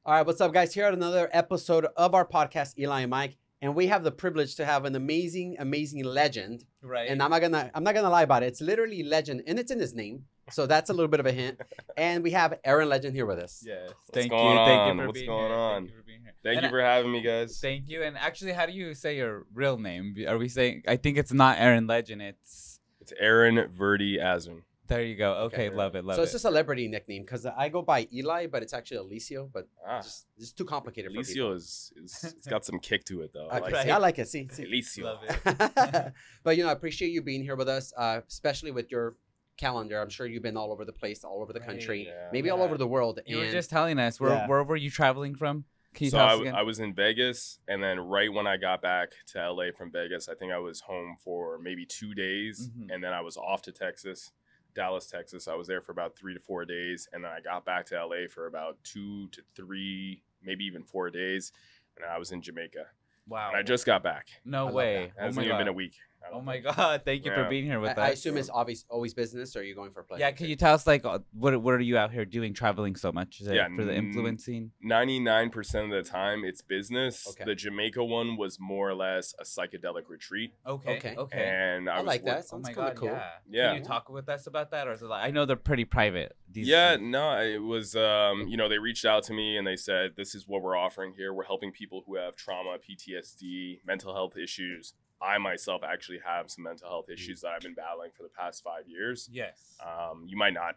All right, what's up, guys? Here at another episode of our podcast, Eli and Mike, and we have the privilege to have an amazing, amazing legend. Right. And I'm not gonna lie about it. It's literally legend, and it's in his name, so that's a little bit of a hint. And we have Eren Legend here with us. Yes. What's Thank going you. on? Thank you for What's being going here. on? Thank you for being here. Thank And you for having me, guys. Thank you. And actually, how do you say your real name? Are we saying? I think it's not Eren Legend. It's It's Eren Verdi Azun. there. You go. Okay, Okay. love it. Love So it. it's a celebrity nickname because I go by Eli, but it's actually Alicio, but Ah, just too complicated for people. Alicio is it's got some kick to it though. I Okay, like Right. see, I like it. See. Alicio. Love it. But I appreciate you being here with us, especially with your calendar. I'm sure you've been all over the place, all over the Right. country, Yeah. maybe all Yeah. over the world. You were and just telling us where Yeah. where were you traveling from? Can you So tell us again? I was in Vegas, and then right when I got back to LA from Vegas, I think I was home for maybe 2 days, Mhm. and then I was off to Dallas, Texas. I was there for about 3 to 4 days, and then I got back to LA for about 2 to 3, maybe even 4 days, and then I was in Jamaica. Wow. And I just got back. No love way. It hasn't even been a week. I don't Oh my think. God! Thank you for Yeah. being here with us. I assume it's always business, or are you going for pleasure? Yeah, can you tell us like what are you out here doing, traveling so much? Is it Yeah, for the influencing? 99% of the time it's business. Okay. The Jamaica one was more or less a psychedelic retreat. Okay. And I I was like that. Oh Sounds my kind of God! cool. Yeah. Yeah. Can you talk with us about that, or is it like I know they're pretty private? These Yeah, no, it was they reached out to me and they said, this is what we're offering here. We're helping people who have trauma, PTSD, mental health issues. I myself actually have some mental health issues that I've been battling for the past 5 years. Yes. You might not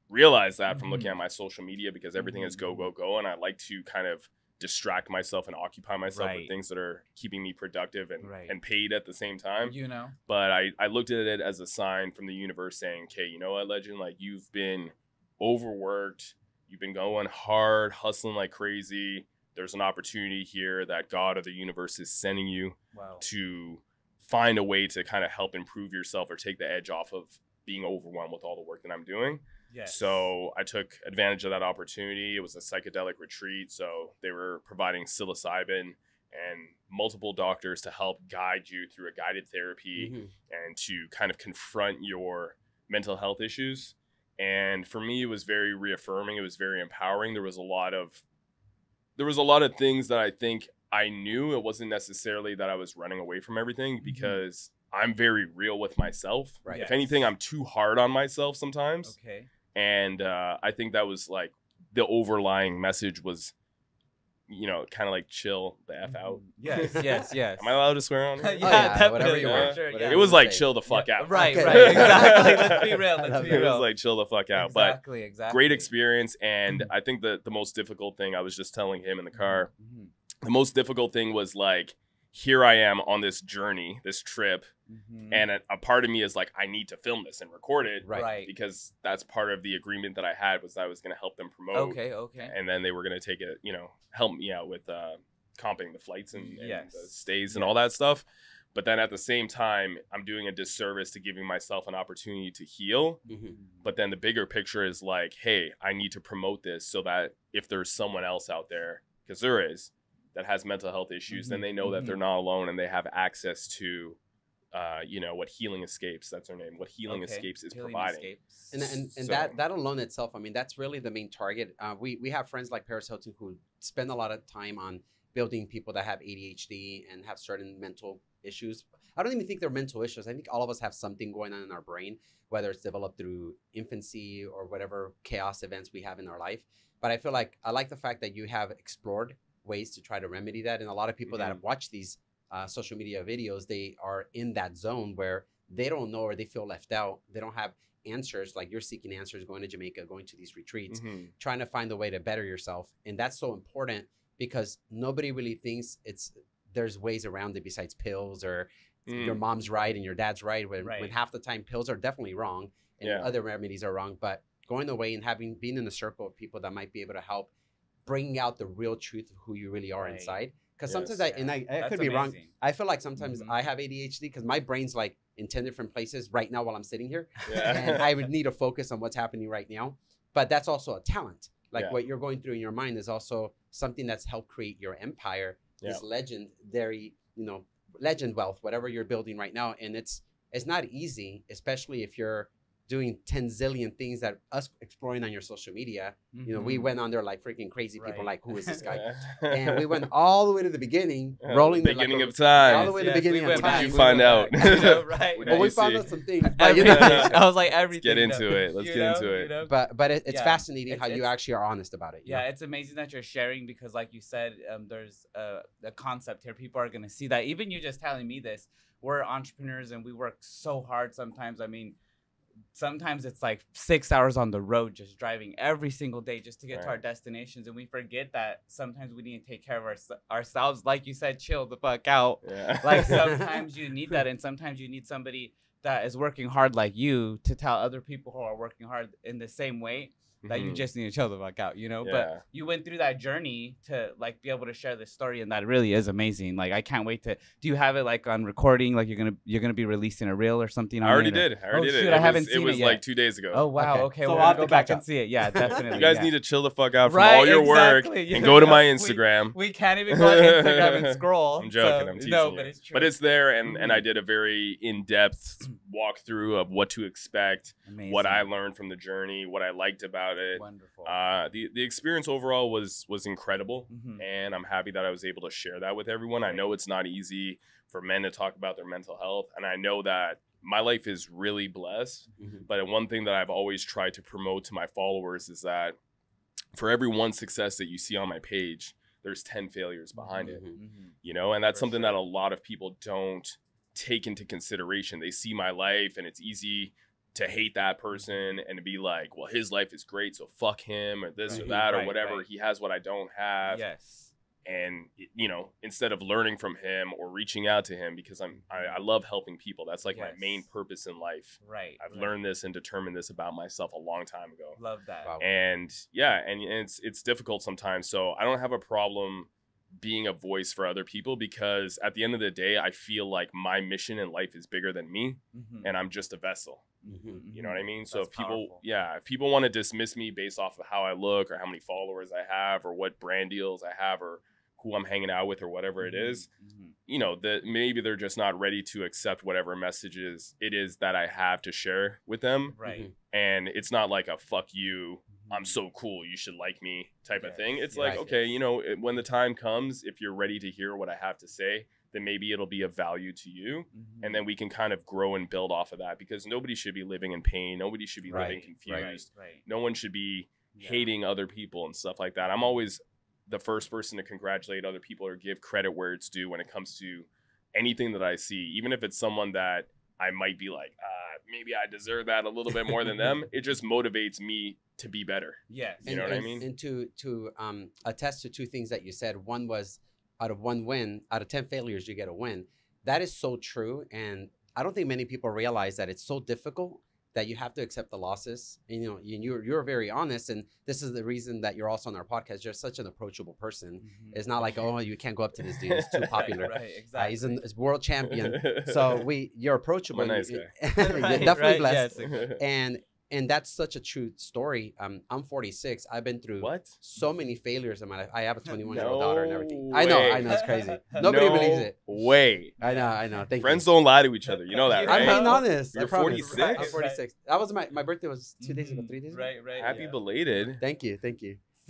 realize that from Mhm. looking at my social media because everything is go, go, go. And I like to kind of distract myself and occupy myself Right. with things that are keeping me productive and, Right. and paid at the same time. You know. But I looked at it as a sign from the universe saying, okay, you know what, Legend? Like, you've been overworked. You've been going hard, hustling like crazy. There's an opportunity here that God or the universe is sending you Wow. to find a way to kind of help improve yourself or take the edge off of being overwhelmed with all the work that I'm doing. Yes. So I took advantage of that opportunity. It was a psychedelic retreat. So they were providing psilocybin and multiple doctors to help guide you through a guided therapy Mhm. and to kind of confront your mental health issues. And for me, it was very reaffirming. It was very empowering. There was a lot of things that I think I knew. It wasn't necessarily that I was running away from everything because I'm very real with myself. Right. If anything, I'm too hard on myself sometimes. Okay. And I think that was like the overlying message was, kind of like chill the F out. Yes. Yes. Yes. Am I allowed to swear on yeah, here? yeah, whatever definitely. you for want. sure, Whatever yeah. It was you like say. chill the fuck Yeah, out. Right. Okay. Right. Exactly. Let's be real. I Let's love be it. It real. was like chill the fuck out. But Exactly. Exactly. great experience. And I think that the most difficult thing, I was just telling him in the car, Mhm. the most difficult thing was like, here I am on this journey, this trip. Mhm. And a part of me is like, I need to film this and record it. Right. Right. Because that's part of the agreement that I had was I was going to help them promote. Okay. Okay. And then they were going to take it, help me out with comping the flights and Yes. the stays and all that stuff. But then at the same time, I'm doing a disservice to giving myself an opportunity to heal. Mhm. But then the bigger picture is like, hey, I need to promote this so that if there's someone else out there, because there is, that has mental health issues, then they know that they're not alone and they have access to, what Healing Escapes, that's her name, what Healing Okay. Escapes is Healing providing. Escapes. And So- that alone itself, I mean, that's really the main target. We have friends like Paris Hilton who spend a lot of time on building people that have ADHD and have certain mental issues. I don't even think they're mental issues. I think all of us have something going on in our brain, whether it's developed through infancy or whatever chaos events we have in our life. But I feel like I like the fact that you have explored ways to try to remedy that. And a lot of people that have watched these social media videos, they are in that zone where they don't know or they feel left out. They don't have answers like you're seeking answers, going to Jamaica, going to these retreats, Mhm. trying to find a way to better yourself. And that's so important because nobody really thinks there's ways around it besides pills or your mom's right and your dad's right when Right. half the time pills are definitely wrong and Yeah. other remedies are wrong. But going away and being in a circle of people that might be able to help bringing out the real truth of who you really are Right. inside. Because Yes. sometimes I That's could be wrong. amazing. I feel like sometimes Mhm. I have ADHD because my brain's like in 10 different places right now while I'm sitting here. Yeah. And I would need to focus on what's happening right now. But that's also a talent. Like Yeah. what you're going through in your mind is also something that's helped create your empire, this legendary, legend wealth, whatever you're building right now. And it's not easy, especially if you're doing 10 zillion things that us exploring on your social media. You know, we Mhm. went on there like freaking crazy people, Right. like, who is this guy? Yeah. And we went all the way to the beginning, rolling the it like beginning a- of time. all the way to the Yes, beginning we of went What time. did you we find went out? back, you know, right, What Well, did we you found see? out some things, but you know, Everything. I was like everything. Get into though. it. Let's You get know, into it. you know? but it's Yeah. fascinating how you It's- actually are honest about it. you Yeah, know? it's amazing that you're sharing because, like you said, there's a concept here. People are gonna see that. Even you just telling me this, we're entrepreneurs and we work so hard sometimes. I mean, sometimes it's like 6 hours on the road just driving every single day just to get to our Right. destinations, and we forget that sometimes we need to take care of ourselves. Like you said, chill the fuck out. Yeah. Like sometimes you need that, and sometimes you need somebody that is working hard like you to tell other people who are working hard in the same way that you Mhm. just need to chill the fuck out, you know? Yeah. But you went through that journey to like be able to share this story, and that really is amazing. Like I can't wait to. Do you have it like on recording? Like you're gonna be releasing a reel or something? I on already it, or- did. I already Oh, did. shoot, It I haven't was, seen it was it yet. like 2 days ago. Oh wow. Okay. Okay, So we'll we'll have go to back catch and up. see it. Yeah, definitely. You guys yeah. need to chill the fuck out from Right, all your work exactly. You and go to know, my we- Instagram. We can't even go on Instagram and scroll. I'm joking. so- I'm teasing no, you. but it's true. But it's there, and I Mhm. did a very in-depth walkthrough of what to expect, amazing. what I learned from the journey, what I liked about it. Wonderful. The experience overall was incredible, Mhm. and I'm happy that I was able to share that with everyone. I know it's not easy for men to talk about their mental health, and I know that my life is really blessed. Mhm. But one thing that I've always tried to promote to my followers is that for every one success that you see on my page, there's 10 failures behind it, Mhm. Mhm. you know, and that's For something sure. that a lot of people don't take into consideration. They see my life and it's easy to hate that person and to be like, well, his life is great, so fuck him or this or Right, that or right, whatever. right. He has what I don't have. Yes. And you know, instead of learning from him or reaching out to him, because I love helping people. That's like my Yes. main purpose in life. Right. I've right. learned this and determined this about myself a long time ago. Love that. Wow. And yeah, and it's difficult sometimes. So I don't have a problem being a voice for other people, because at the end of the day, I feel like my mission in life is bigger than me, Mhm. and I'm just a vessel. Mhm. You know what I mean? So That's if people, powerful. if people want to dismiss me based off of how I look or how many followers I have or what brand deals I have or who I'm hanging out with or whatever it is, Mhm. you know, that maybe they're just not ready to accept whatever messages it is that I have to share with them. Right. Mhm. And it's not like a fuck you, I'm Mhm. so cool, you should like me type of Yes, thing. It's yes, like, yes. okay, you know, when the time comes, if you're ready to hear what I have to say, then maybe it'll be of value to you. Mhm. And then we can kind of grow and build off of that, because nobody should be living in pain. Nobody should be living Right, confused. Right. No one should be Yeah. hating other people and stuff like that. I'm always the first person to congratulate other people or give credit where it's due when it comes to anything that I see, even if it's someone that I might be like, maybe I deserve that a little bit more than them. It just motivates me to be better. Yes. You know what I mean? And to attest to two things that you said. One was, out of one win, out of 10 failures, you get a win. That is so true. And I don't think many people realize that it's so difficult that you have to accept the losses. And, you know, you're very honest. And this is the reason that you're also on our podcast. You're such an approachable person. Mhm. It's not like, oh, you can't go up to this dude. He's too popular. Right. Exactly. He's a world champion. So you're approachable. I'm a nice and guy. you're Right, definitely right, blessed. yes. And that's such a true story. I'm 46. I've been through What? so many failures in my life. I have a 21-year-old No daughter and everything. way. I know, it's crazy. Nobody believes it. Way. I know. Thank Friends you. don't lie to each other. You know that, I'm right? being honest. I You're promise. 46? I'm 46. That was my birthday was 2 days ago, Mhm. 3 days ago. Right. Happy yeah. belated. Thank you.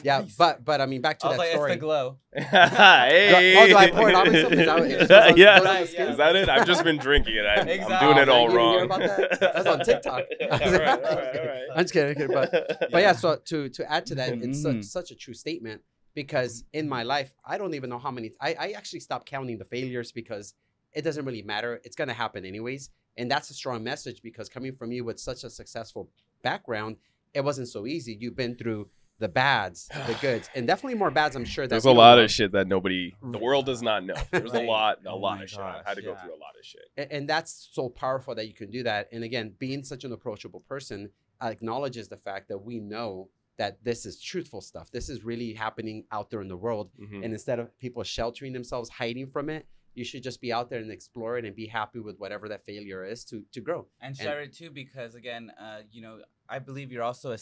Yeah, but I mean, back to I was that like, story. it's the glow. Hey. Oh, do I pour it on myself? Is that what- it just goes on- Yeah. goes on the Right, skin? Is that it? I've just been drinking it. I'm Exactly. doing it Oh, all man, you didn't wrong. hear about that? That's on TikTok. all right. I'm just kidding. But yeah, so to add to that, it's Mhm. such a true statement, because in my life, I don't even know how many. I actually stopped counting the failures, because it doesn't really matter. It's gonna happen anyways, and that's a strong message, because coming from you with such a successful background, it wasn't so easy. You've been through the bads, the goods, and definitely more bads. I'm sure that There's we a don't lot know. of shit that the world does not know. There's Right. a lot Oh of my shit. I had to gosh, go yeah. through a lot of shit. And that's so powerful that you can do that. And again, being such an approachable person acknowledges the fact that we know that this is truthful stuff. This is really happening out there in the world. Mhm. And instead of people sheltering themselves, hiding from it, you should just be out there and explore it and be happy with whatever that failure is to grow. And share it too, because again, you know, I believe you're also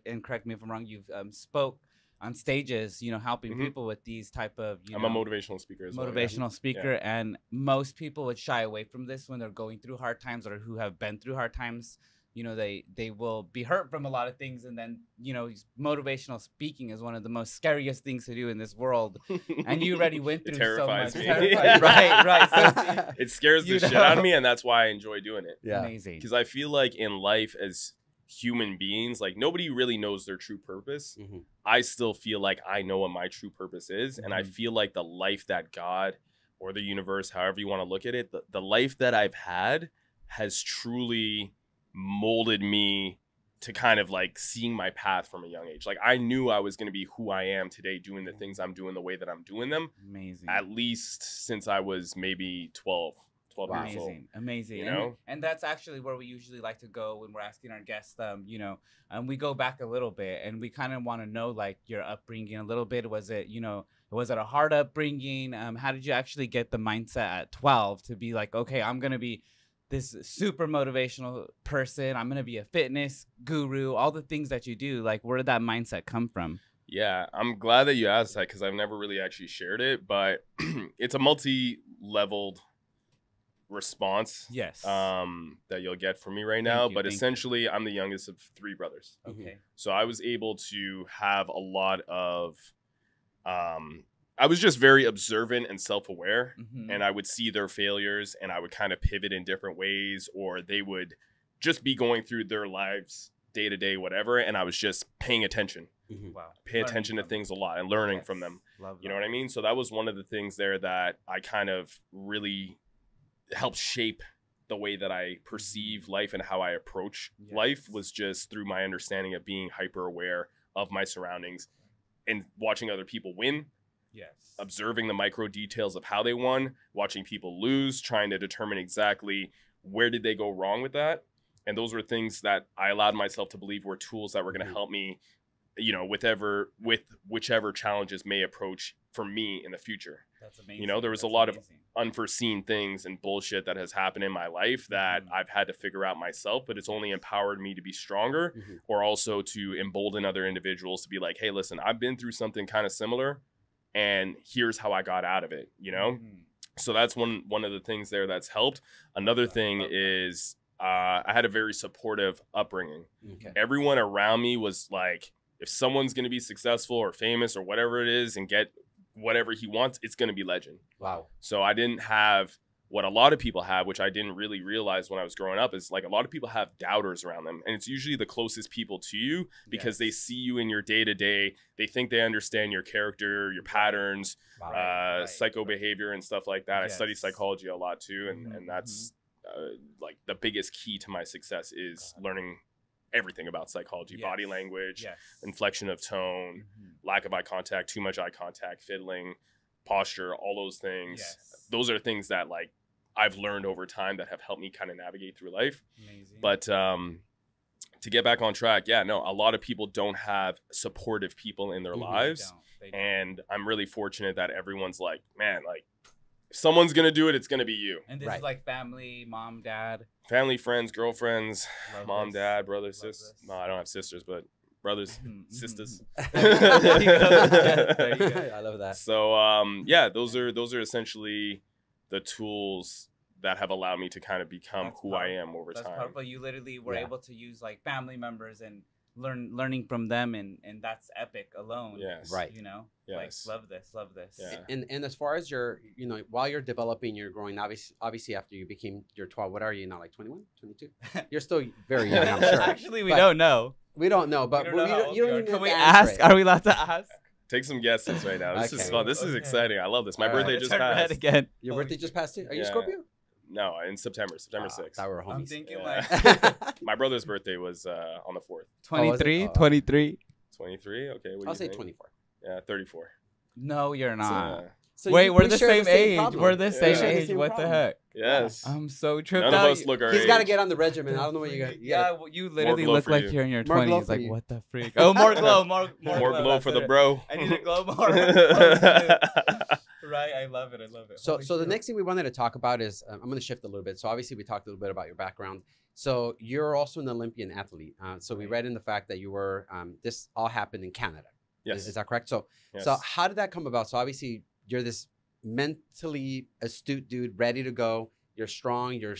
and correct me if I'm wrong. You've spoke on stages, you know, helping Mhm. people with these type of, you I'm know, a motivational speaker as well. yeah. motivational speaker, and most people would shy away from this when they're going through hard times or who have been through hard times. you know, they will be hurt from a lot of things, and then, you know, motivational speaking is one of the most scariest things to do in this world, and you already went It through so terrifies much. me. Terrifies. Right. So, It scares the you shit out know? of me, and that's why I enjoy doing it. Yeah. amazing. Because I feel like in life as human beings, like nobody really knows their true purpose. Mhm. I still feel like I know what my true purpose is, and I Mhm. feel like the life that God or the universe, however you want to look at it, the life that I've had has truly molded me to kind of like seeing my path from a young age. Like I knew I was going to be who I am today, doing the things I'm doing the way that I'm doing them, Amazing. at least since I was maybe 12 Wow. years old. Amazing. You and, know? and that's actually where we usually like to go when we're asking our guests, you know, we go back a little bit, and we kind of want to know like your upbringing a little bit. Was it, you know, was it a hard upbringing? How did you actually get the mindset at 12 to be like, okay, I'm going to be this super motivational person. I'm going to be a fitness guru, all the things that you do. Like, where did that mindset come from? Yeah, I'm glad that you asked that because I've never really actually shared it, but it's a multi-leveled response Yes. that you'll get from me right Thank now. you, But thank you. essentially, I'm the youngest of 3 brothers. Okay. So I was able to have a lot of, I was just very observant and self-aware, Mhm. and I would see their failures and I would kind of pivot in different ways, or they would just be going through their lives day to day, whatever. And I was just paying attention, Wow. pay attention to things a lot and learning from them. Love You know what I mean? So that was one of the things there that I kind of really helped shape the way that I perceive life and how I approach life, Yes. was just through my understanding of being hyper aware of my surroundings and watching other people win, Yes. observing the micro details of how they won, watching people lose, trying to determine exactly where did they go wrong with that. And those were things that I allowed myself to believe were tools that were going to help me, you know, with whichever challenges may approach for me in the future. That's amazing. You know, there was a That's lot amazing. of unforeseen things and bullshit that has happened in my life that Mhm. I've had to figure out myself, but it's only empowered me to be stronger, Mhm. or also to embolden other individuals to be like, hey, listen, I've been through something kind of similar and here's how I got out of it, you know? Mhm. So that's one of the things there that's helped. Another thing Love that. is I had a very supportive upbringing. Okay. Everyone around me was like, if someone's going to be successful or famous or whatever it is and get whatever he wants, it's going to be legend. Wow. So I didn't have what a lot of people have, which I didn't really realize when I was growing up, is like a lot of people have doubters around them. And it's usually the closest people to you because they see you in your day to day. They think they understand your character, your patterns, Wow. Right. psycho behavior and stuff like that. I study Yes. psychology a lot too. And, Mhm, and that's like the biggest key to my success is learning everything about psychology, body Yes. language, Yes. inflection of tone, Mhm. lack of eye contact, too much eye contact, fiddling, posture, all those things. Yes. Those are things that like I've learned over time that have helped me kind of navigate through life. Amazing. But to get back on track, yeah, no, a lot of people don't have supportive people in their Mhm. lives. They don't. And I'm really fortunate that everyone's like, man, like if someone's going to do it, it's going to be you. And this Right. is like family, mom, dad. Family, friends, girlfriends, Love mom, this. dad, brothers, Love sisters. this. No, I don't have sisters, but brothers, Mhm, mhm, sisters. mhm. There you go. There you go. I love that. So yeah, those are essentially the tools that have allowed me to kind of become That's who I am over That's time. powerful. You literally were Yeah. able to use like family members and learning from them, and that's epic alone. Yes. Right. You know. Yes. Like love this. Yeah. And as far as your, you know, while you're developing, you're growing, obviously after you became, you're 12, what are you now, like 21, 22? You're still very young, I'm sure. Actually, we But don't know. We don't know, but We don't know how old you you don't are. even Can have we to answer ask? it. Are we allowed to ask? Take some guesses right now. This is Okay. fun. This is Okay. exciting. I love this. My All right. birthday I'm just gonna turn red passed. again. Your Holy birthday just passed too? Are you Yeah. Scorpio? No, in September 6th. Thought we were I'm homies. thinking Yeah. like My brother's birthday was on the 4th. 23, Oh. 23. 23. Okay, what do I'll you say think? 24. Yeah, 34. No, you're not. So Wait, you- we're we the share same age. problem. We're the Yeah. same We share the age. same What the problem. heck? Yes. I'm so tripped None of out. us look our He's age. got to get on the regimen. I don't know what you got. Yeah, well, you literally glow look for like you. you're in your More glow 20s. for Like, you. what the freak? Oh, more glow, more More glow that's for the it. bro. I need to glow more. Right, I love it. So, Holy so the shit. next thing we wanted to talk about is I'm going to shift a little bit. So obviously we talked a little bit about your background. So you're also an Olympian athlete. So we Right. read in the fact that you were. This all happened in Canada. Yes. Is that correct? So, Yes. so how did that come about? So obviously you're this mentally astute dude, ready to go. You're strong. You're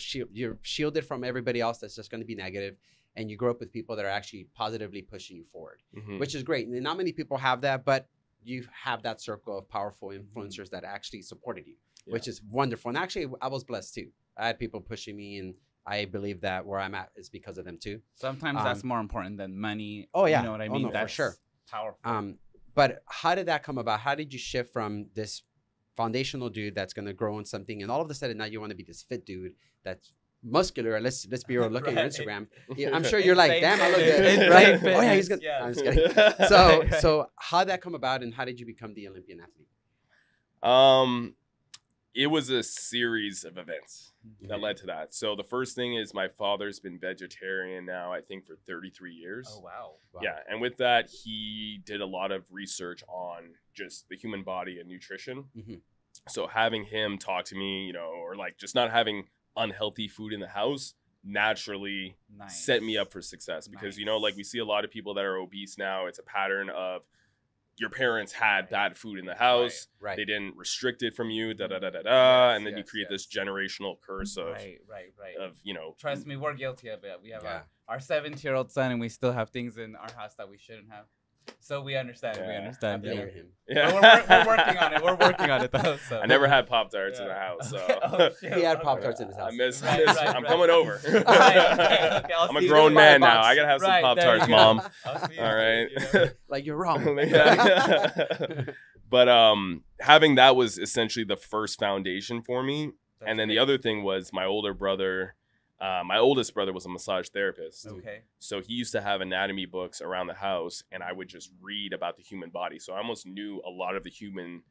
shielded from everybody else that's just going to be negative. and you grow up with people that are actually positively pushing you forward, Mhm. which is great. And not many people have that, but you have that circle of powerful influencers that actually supported you, which is wonderful. And actually, I was blessed too. I had people pushing me, and I believe that where I'm at is because of them too. Sometimes that's more important than money. Oh yeah, You know what I Oh, mean? no, for That's sure. powerful. But how did that come about? How did you shift from this foundational dude that's going to grow in something, and all of a sudden now you want to be this fit dude that's muscular? Let's be real. Look at your Right. Instagram. Yeah, I'm sure you're like, Insane damn, I look fitness. good, Insane right? fitness, Oh yeah, he's good. yeah. I'm just kidding. So how did that come about, and how did you become the Olympian athlete? It was a series of events that led to that. So the first thing is my father's been vegetarian now, I think, for 33 years. Oh wow. Yeah, and with that, he did a lot of research on just the human body and nutrition. Mhm. So having him talk to me, you know, or like just not having unhealthy food in the house naturally Nice. set me up for success, because you know, like we see a lot of people that are obese now. It's a pattern of your parents had bad food in the house, Right. they didn't restrict it from you, Yes, and then you yes, create this yes. generational curse of Right. you know. Trust me, we're guilty of it. We have Yeah. our 7-year-old son, and we still have things in our house that we shouldn't have. So we understand. We Yeah. I understand. blame Yeah. him. Yeah. We're working on it. We're working on it though. So. I never had Pop-Tarts in the Yeah. house, so Oh, shit. He had Okay. Pop-Tarts in his house. I miss. Right, right, I'm right. coming over. Okay, I'll I'm a see you grown tomorrow, man now. box. I gotta have some Right, there Pop-Tarts, you go. Mom. I'll see you All right. soon, you know? Like, you're wrong. Yeah. But having that was essentially the first foundation for me. That's And then the great. other thing was my older brother. My oldest brother was a massage therapist. Okay. So he used to have anatomy books around the house, and I would just read about the human body. So I almost knew a lot of the human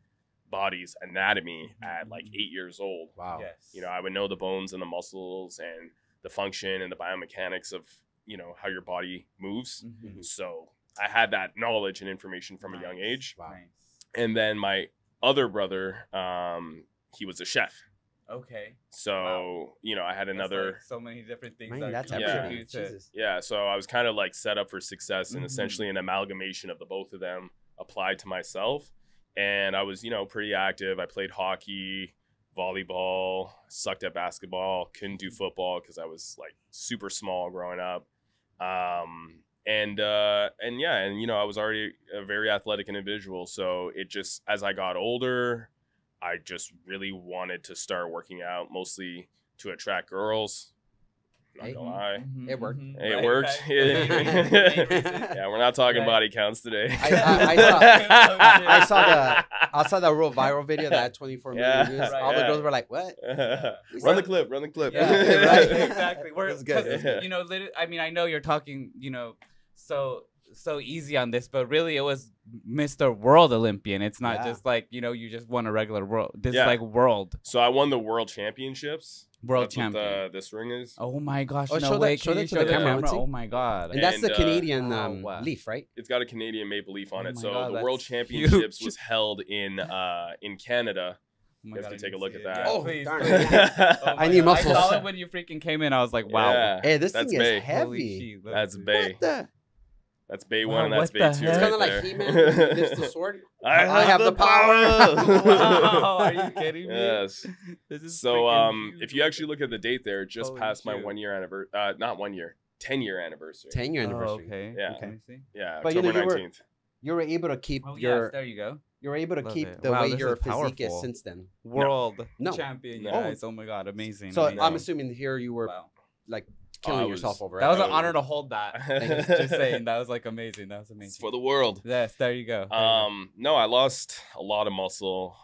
body's anatomy at like 8 years old. Wow. Yes. You know, I would know the bones and the muscles and the function and the biomechanics of, you know, how your body moves. Mhm. So I had that knowledge and information from a young Nice. age. Wow. Nice. And then my other brother, he was a chef. Okay. So, Wow. you know, I had That's another, like so many different things. Man, that that's Yeah. everything. contribute to- Jesus. yeah. So I was kind of like set up for success, and Mhm. essentially an amalgamation of the both of them applied to myself. And I was, you know, pretty active. I played hockey, volleyball, sucked at basketball, couldn't do football because I was like super small growing up. And you know, I was already a very athletic individual. So it just, as I got older, I just really wanted to start working out, mostly to attract girls. Not Hey. gonna lie. Mhm, It worked. mhm. Hey, it Right, worked. right. Yeah, we're not talking Right. body counts today. I saw that real viral video that had 24 million Yeah. views. Right, All the yeah. girls were like, "What?" Run the clip. Run the clip. Yeah, right, exactly. We're, That's good. 'cause, Yeah. you know, I mean, I know you're talking, you know, so easy on this, but really it was Mr. World Olympian. It's not Yeah. just like, you know, you just won a regular world. This Yeah. is like world So I won the world championships. world That's what champion. this ring is. Oh my gosh! Oh, no show way! that- show Can that you to show the the camera, camera? let's see. Oh my god! And that's the And, Canadian wow. leaf, right? It's got a Canadian maple leaf on Oh it. my So God, the world that's championships huge. was held in Canada. Oh my You have God, to I take a didn't look see at it. that. Yeah, Oh, please, darn please. it. Oh my I need God. muscles. I saw it when you freaking came in. I was like, wow. Yeah. Hey, this That's thing Bay. is Holy heavy. shit, let That's me see. Bay. What the? That's Bay Wow, 1 and that's what Bay the 2 heck? It's right kind of like there. He-Man lifts the sword. I I have the power. Wow, are you kidding me? Yes. This is So freaking huge. if you actually look at the date there, it just Holy passed my shit. 1 year anniversary. Not 1 year, 10-year anniversary. 10-year Oh, anniversary. okay. Yeah. Let me see. Yeah, But, you know, October you were- 19th. You were able to keep Oh, your. yes, there you go. You were able to Love keep it. the Wow, way this your is physique is powerful. since then. World No. champion, you No. guys. Oh my god, amazing. So amazing. I'm assuming here you were Wow. like killing I yourself was- over it. That was I an was- honor to hold that. Thank you. Just saying, that was like amazing. That was It's amazing. for the world. Yes, there you go. There you go. No, I lost a lot of muscle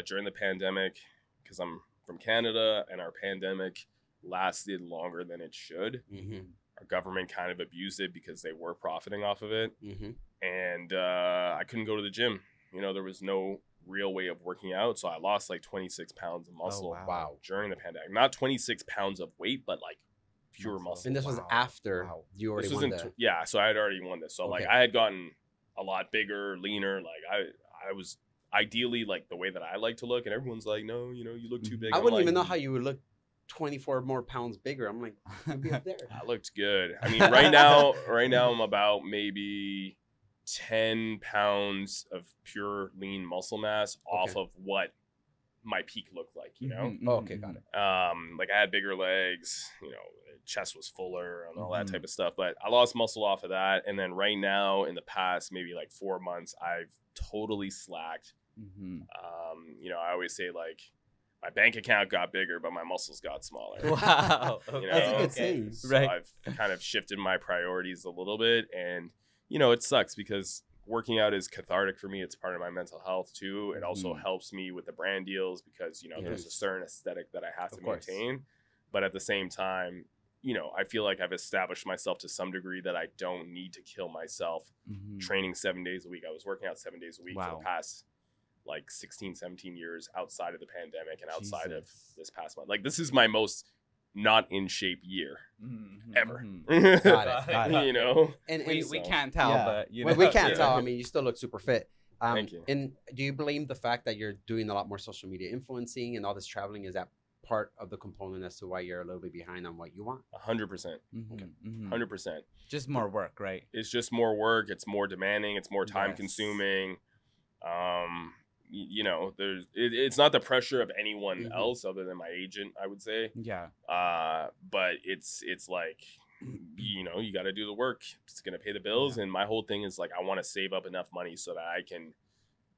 during the pandemic because I'm from Canada, and our pandemic lasted longer than it should. Mm-hmm. Our government kind of abused it because they were profiting off of it, Mm-hmm. and I couldn't go to the gym. You know, there was no real way of working out, so I lost like 26 pounds of muscle Wow. during the pandemic. Not 26 pounds of weight, but like pure Muscle. muscle. And this was Wow. after Wow. you already This was won in the. yeah, so I had already won this. So like Okay. I had gotten a lot bigger, leaner. Like I was ideally like the way that I like to look, and everyone's like, no, you know, you look too big. I I'm wouldn't like, even know how you would look 24 more pounds bigger. I'm like, you'd be up there. I looked good. I mean, right now I'm about maybe 10 pounds of pure lean muscle mass off of what my peak looked like, you know? Oh, okay, got it. Like I had bigger legs, you know, chest was fuller and all that Mhm. type of stuff. But I lost muscle off of that. And then right now, in the past maybe like 4 months, I've totally slacked. Mhm. You know, I always say like my bank account got bigger, but my muscles got smaller. Wow. You That's a know? good saying. So Right. I've kind of shifted my priorities a little bit. And, you know, it sucks because working out is cathartic for me. It's part of my mental health too. It also Mhm. helps me with the brand deals because, you know, there's a Yes. certain aesthetic that I have Of to course. maintain. But at the same time, you know, I feel like I've established myself to some degree that I don't need to kill myself Mhm. training 7 days a week. I was working out 7 days a week for Wow. the past like 16, 17 years outside of the pandemic and outside of Jesus. this past month. Like this is my most not in shape year Mhm. ever. Mhm. Got it, got it. You know? And We so- can't tell, Yeah. but you we, know. we can't Yeah. tell. I mean, you still look super fit. Thank you. And do you blame the fact that you're doing a lot more social media influencing and all this traveling? Is that part of the component as to why you're a little bit behind on what you want? 100%. Mhm. Mhm. 100%. Just more work, right? It's just more work. It's more demanding. It's more time Yes. consuming. You know, it's not the pressure of anyone Mhm. else other than my agent, I would say. Yeah. But it's like, you know, you got to do the work. It's gonna pay the bills. Yeah. And my whole thing is like, I want to save up enough money so that I can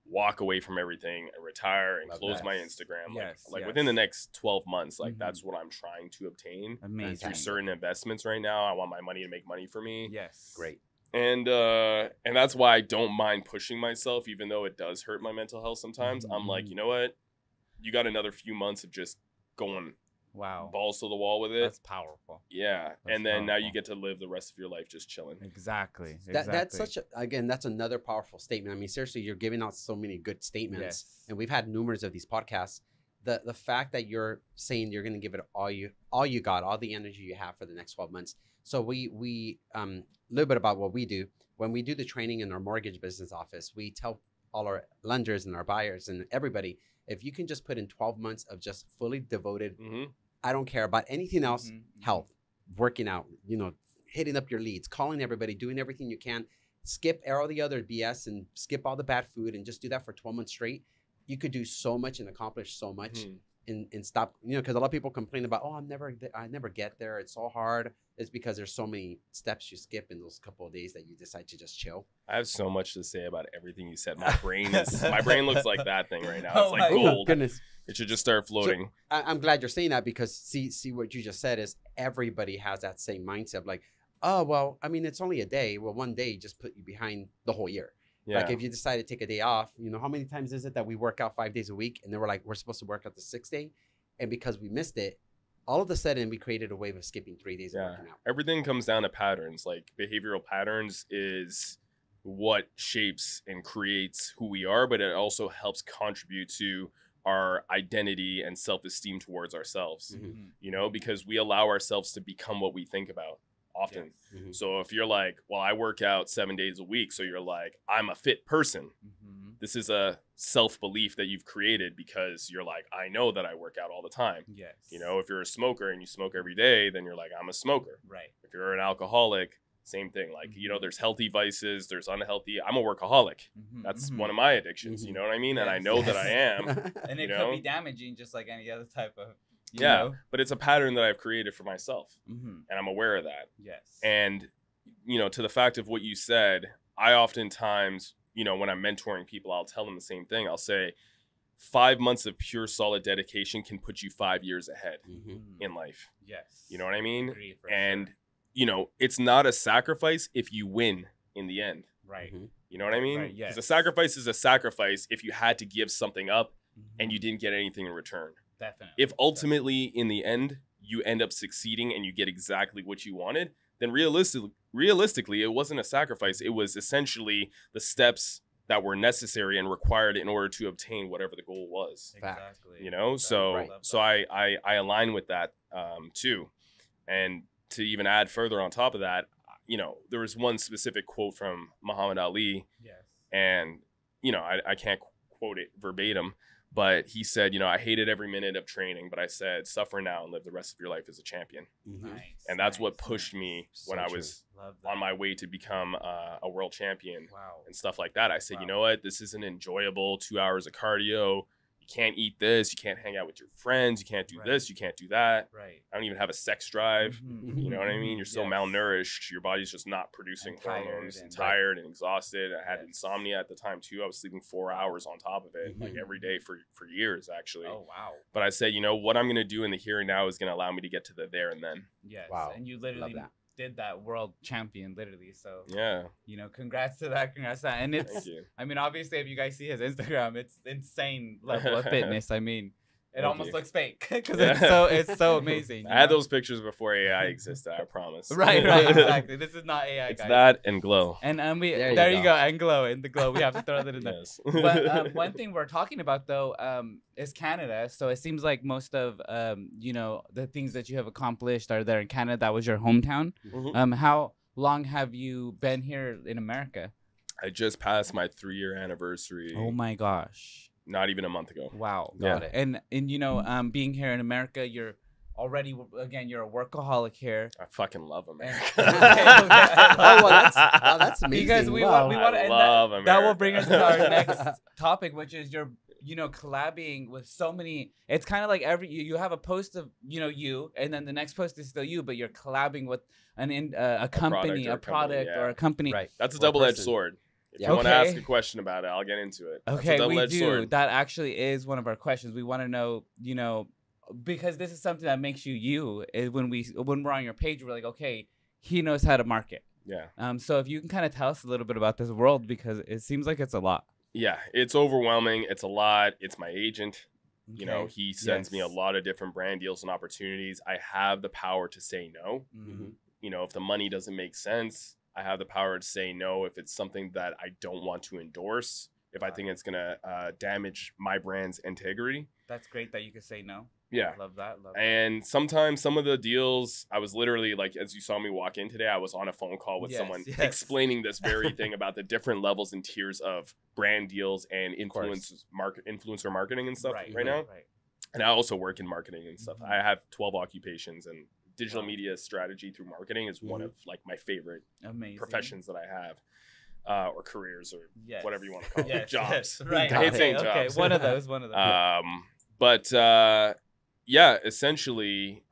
walk away from everything and retire and Love close that. my Instagram. Yes, Like yes. within the next 12 months, like Mhm. that's what I'm trying to obtain Amazing. through certain investments right now. I want my money to make money for me. Yes. Great. And that's why I don't mind pushing myself, even though it does hurt my mental health sometimes. I'm like, Mhm. you know what? You got another few months of just going Wow. balls to the wall with it. That's powerful. Yeah. That's And then now you powerful. get to live the rest of your life just chilling. Exactly. That's such a, again, that's another powerful statement. I mean, seriously, you're giving out so many good statements, Yes. and we've had numerous of these podcasts. The fact that you're saying you're going to give it all you got, all the energy you have for the next 12 months. So we a little bit about what we do. When we do the training in our mortgage business office, we tell all our lenders and our buyers and everybody, if you can just put in 12 months of just fully devoted, Mm-hmm. I don't care about anything else, Mhm, mhm. health, working out, you know, hitting up your leads, calling everybody, doing everything you can, skip all the other BS and skip all the bad food and just do that for 12 months straight. You could do so much and accomplish so much and stop, you know, because a lot of people complain about, oh, I never get there. It's so hard. It's because there's so many steps you skip in those couple of days that you decide to just chill. I have so much to say about everything you said. My brain looks like that thing right now. Oh It's like my gold. Goodness. It should just start floating. I'm glad you're saying that because see what you just said is everybody has that same mindset of like, oh, well, I mean, it's only a day. Well, one day just put you behind the whole year. Yeah. Like if you decide to take a day off, you know, how many times is it that we work out 5 days a week and then we're like, we're supposed to work out the 6th day. And because we missed it, all of a sudden we created a wave of skipping 3 days of Yeah. working out. Everything comes down to patterns. Like behavioral patterns is what shapes and creates who we are, but it also helps contribute to our identity and self-esteem towards ourselves. Mhm. Mhm. You know, because we allow ourselves to become what we think about often. Yes. Mhm. So if you're like, well, I work out 7 days a week, so you're like, I'm a fit person. Mhm. This is a self-belief that you've created because you're like, I know that I work out all the time. Yes. You know, if you're a smoker and you smoke every day, then you're like, I'm a smoker. Right. If you're an alcoholic, same thing. Like, you know, there's healthy vices, there's unhealthy. I'm a workaholic. Mhm, That's mhm. one of my addictions. Mhm. You know what I mean? And I Yes. know that I am. And you it know? could be damaging, just like any other type of. you Yeah. know? But it's a pattern that I've created for myself. Mhm. And I'm aware of that. Yes. And, you know, to the fact of what you said, I oftentimes, you know, when I'm mentoring people, I'll tell them the same thing. I'll say 5 months of pure solid dedication can put you 5 years ahead Mhm. Mhm. in life. Yes. You know what I mean? Agreed, for And, sure. you know, it's not a sacrifice if you win in the end. Right. Mhm. You know what I mean? Right, Because yes. a sacrifice is a sacrifice if you had to give something up and Mhm. you didn't get anything in return. Definitely. If ultimately in the end you end up succeeding and you get exactly what you wanted, then realistically it wasn't a sacrifice. It was essentially the steps that were necessary and required in order to obtain whatever the goal was. Fact. Exactly. You know, so Right. so I align with that too. And to even add further on top of that, you know, there was one specific quote from Muhammad Ali, Yes. and you know, I can't quote it verbatim, but he said, you know, I hated every minute of training, but I said, suffer now and live the rest of your life as a champion. Mhm. Nice. And that's what nice, pushed nice. me So when I true. was Love that. on my way to become a world champion Wow. and stuff like that. I said, Wow. you know what, this is an enjoyable 2 hours of cardio. You can't eat this, you can't hang out with your friends, you can't do this, you can't do that. Right. I don't even have a sex drive. Mhm. You know what I mean? You're so Yes. malnourished, your body's just not producing And tired hormones, and and- tired and exhausted. I had Yes. insomnia at the time too. I was sleeping 4 hours on top of it, like Mhm. every day for years actually. Oh wow. But I said, you know, what I'm gonna do in the here and now is gonna allow me to get to the there and then. Yes. Wow. And you Love literally that. did that world champion, literally. So Yeah, you know, congrats to that. Congrats to that. And thank it's, you. I mean, obviously, if you guys see his Instagram, it's insane level of fitness. I mean, it Thank almost you. looks fake because Yeah. it's so amazing. I had those pictures before AI existed, I promise. Right, exactly. This is not AI, It's guys. that and glow. And we There you you go. go, and glow in the glow. We have to throw that in there. Yes. But one thing we're talking about though is Canada. So it seems like most of you know, the things that you have accomplished are there in Canada. That was your hometown. Mhm. How long have you been here in America? I just passed my 3-year anniversary. Oh my gosh! Not even a month ago. Wow. Got it. And you know, being here in America, you're already again you're a workaholic here. I fucking love America. Oh, well, that's amazing. Because we Wow. want I and love that will America. bring us to our next topic, which is your you know collabing with so many. It's kind of like you have a post of you, and then the next post is still you, but you're collabing with a company, or a a company, product, yeah. or a company. Right. That's a Or double-edged person. sword. If Yeah. you want to Okay. ask a question about it, I'll get into it. That's a Okay, we double-edged do. sword. That actually is one of our questions. We want to know, you know, because this is something that makes you. Is when we're on your page, we're like, okay, he knows how to market. Yeah. So if you can kind of tell us a little bit about this world, because it seems like it's a lot. Yeah, it's overwhelming. It's a lot. It's my agent. You know, Okay. he sends me a Yes. lot of different brand deals and opportunities. I have the power to say no. Mhm. You know, if the money doesn't make sense, I have the power to say no if it's something that I don't want to endorse, if I think it's going to damage my brand's integrity. That's great that you could say no. Yeah. Love that. Love that. And sometimes some of the deals, I was literally like, as you saw me walk in today, I was on a phone call with Yes, someone yes. explaining this very thing about the different levels and tiers of brand deals and influencer marketing and stuff right now. Right. And I also work in marketing and stuff. Mhm. I have 12 occupations, and digital Wow. media strategy through marketing is one of like my favorite Amazing. professions that I have, or careers, or Yes. whatever you want to call it, Yes, jobs. yes, right. I hate okay, saying okay. jobs. One of those. One of those. But yeah, essentially,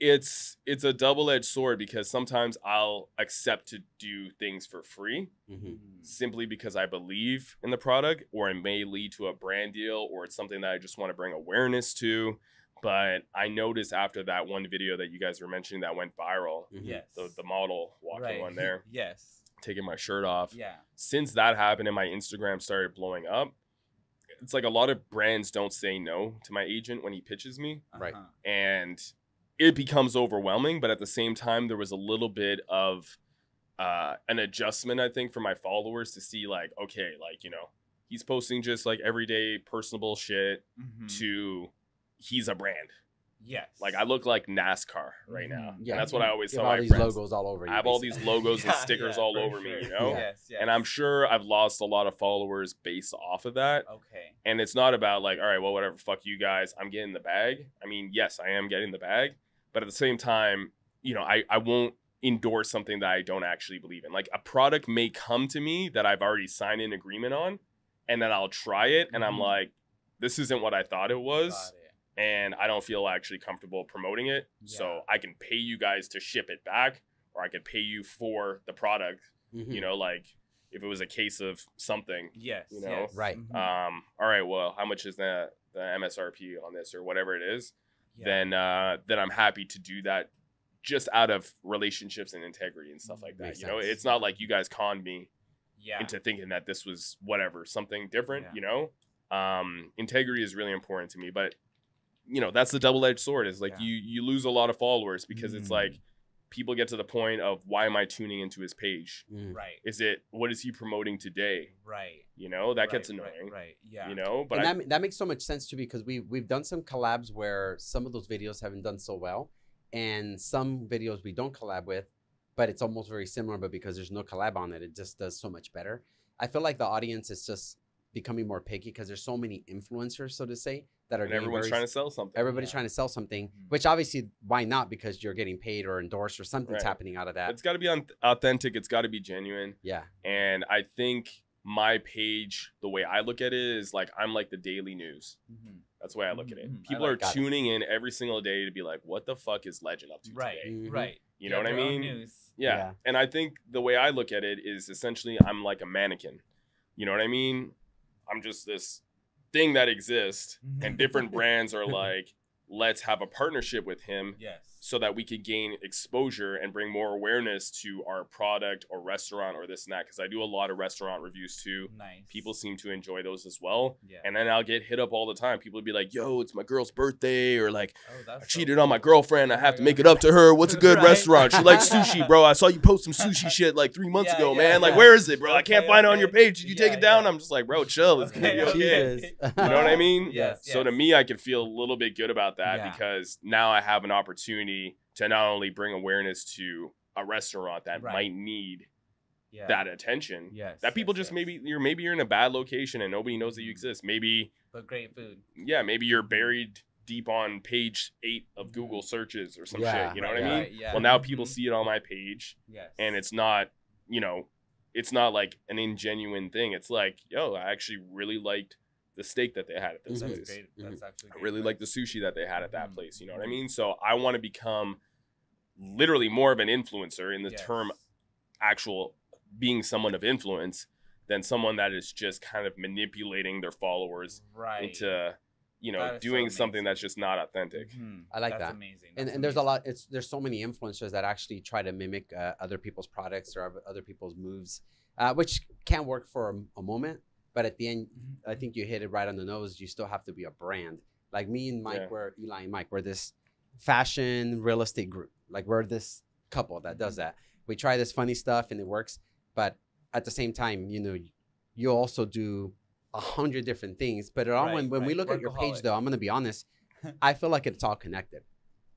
it's a double-edged sword because sometimes I'll accept to do things for free Mhm. simply because I believe in the product, or it may lead to a brand deal, or it's something that I just want to bring awareness to. But I noticed after that one video that you guys were mentioning that went viral, Mhm. Yes. the model walking right. one there, Yes. taking my shirt off. Yeah. Since that happened and my Instagram started blowing up, it's like a lot of brands don't say no to my agent when he pitches me, Right. Uh-huh. and it becomes overwhelming. But at the same time, there was a little bit of an adjustment, I think, for my followers to see like, okay, like, you know, he's posting just like everyday personable shit Mhm. to he's a brand. Yes. Like I look like NASCAR right Mhm. now. Yeah. And that's what I always You tell have all my these friends. logos all over you. I have all basically. these logos and Yeah, stickers yeah, all for over sure. me, you know? Yes. Yes. And I'm sure I've lost a lot of followers based off of that. Okay. And it's not about like, all right, well, whatever, fuck you guys, I'm getting the bag. I mean, yes, I am getting the bag. But at the same time, you know, I won't endorse something that I don't actually believe in. Like a product may come to me that I've already signed an agreement on, and then I'll try it. And I'm Mhm. like, this isn't what I thought it was. Got it. And I don't feel actually comfortable promoting it. Yeah. So I can pay you guys to ship it back, or I could pay you for the product. Mhm. You know, like if it was a case of something. Yes. You know? Yes. Right. Mhm. All right, well, how much is the MSRP on this or whatever it is? Yeah. Then I'm happy to do that just out of relationships and integrity and stuff like that. Makes You know, sense. it's not like you guys conned me Yeah. into thinking that this was whatever, something different, Yeah. you know? Integrity is really important to me, but you know, that's the double-edged sword is like Yeah. you lose a lot of followers because it's Mm. like people get to the point of why am I tuning into his page? Mhm. Right. Is it what is he promoting today? Right. You know, that gets Right, annoying. Right. Yeah. You know, but And that makes so much sense too because we've done some collabs where some of those videos haven't done so well, and some videos we don't collab with, but it's almost very similar. But because there's no collab on it, it just does so much better. I feel like the audience is just becoming more picky because there's so many influencers, so to say, that are and getting everyone's very- trying to sell something. Everybody's Yeah. trying to sell something, Mhm. which obviously why not? Because you're getting paid or endorsed or something's Right. happening out of that. It's got to be authentic. It's got to be genuine. Yeah. And I think my page, the way I look at it is like I'm like the daily news. That's the way I look at it. People are tuning in every single day to be like, what the fuck is Legend up to today? Right. You know what I mean? News. Yeah. And I think the way I look at it is essentially I'm like a mannequin. You know what I mean? I'm just this thing that exists, and different brands are like, let's have a partnership with him. Yes. So that we could gain exposure and bring more awareness to our product or restaurant or this and that. Because I do a lot of restaurant reviews too. Nice. People seem to enjoy those as well. Yeah. And then I'll get hit up all the time. People would be like, yo, it's my girl's birthday. Or like, I cheated so on my girlfriend. I have to make it up to her. What's a good restaurant? She likes sushi, bro. I saw you post some sushi shit like 3 months ago, man. Like, where is it, bro? I can't find it on your page. Did you take it down? I'm just like, bro, chill. It's going to be okay. You know what I mean? Yes. So to me, I can feel a little bit good about that because now I have an opportunity to not only bring awareness to a restaurant that might need that attention, that people just maybe you're in a bad location and nobody knows that you exist. Maybe, but great food. Yeah, maybe you're buried deep on page 8 of Google searches or some shit. You know what I mean? Yeah. Well, now people see it on my page, Yes. and it's not, it's not like an ingenuine thing. It's like, yo, I actually really liked the steak that they had at this place. Great. That's actually great. I really like the sushi that they had at that place. You know what I mean? So I want to become literally more of an influencer in the term actual being someone of influence than someone that is just kind of manipulating their followers into, doing something that's just not authentic. I like that. Amazing. And there's a lot, there's so many influencers that actually try to mimic other people's products or other people's moves, which can work for a moment. But at the end, I think you hit it right on the nose. You still have to be a brand. Like me and Mike, Eli and Mike, we're this fashion real estate group. Like we're this couple that does that. We try this funny stuff and it works. But at the same time, you also do 100 different things. But when we look at your page, though, I'm going to be honest, I feel like it's all connected.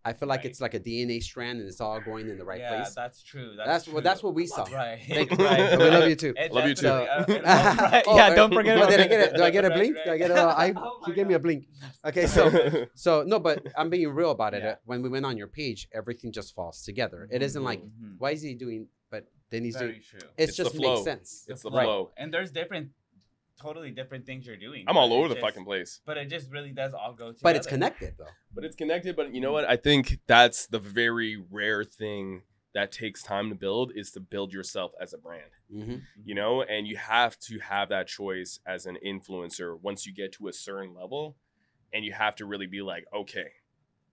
I feel like it's like a DNA strand and it's all going in the right place. Yeah, that's true. That's what we saw. Right. Thank you. Right. We love you too. Love you too. Yeah, don't forget. Do I get a blink? Do I get a? You gave me a blink. Okay, so no, but I'm being real about it. When we went on your page, everything just falls together. It isn't like, why is he doing? But then he's doing. It just makes sense. It's the flow. And there's totally different things you're doing. I'm all over the fucking place. But it just really does all go together. But it's connected though. But you know what? I think that's the very rare thing that takes time to build is to build yourself as a brand. And you have to have that choice as an influencer once you get to a certain level, and you have to really be like, okay,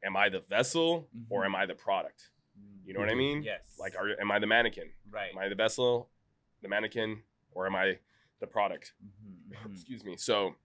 am I the vessel or am I the product? You know what I mean? Yes. Like, am I the mannequin? Right. Am I the vessel, the mannequin, or am I the product? Excuse me. So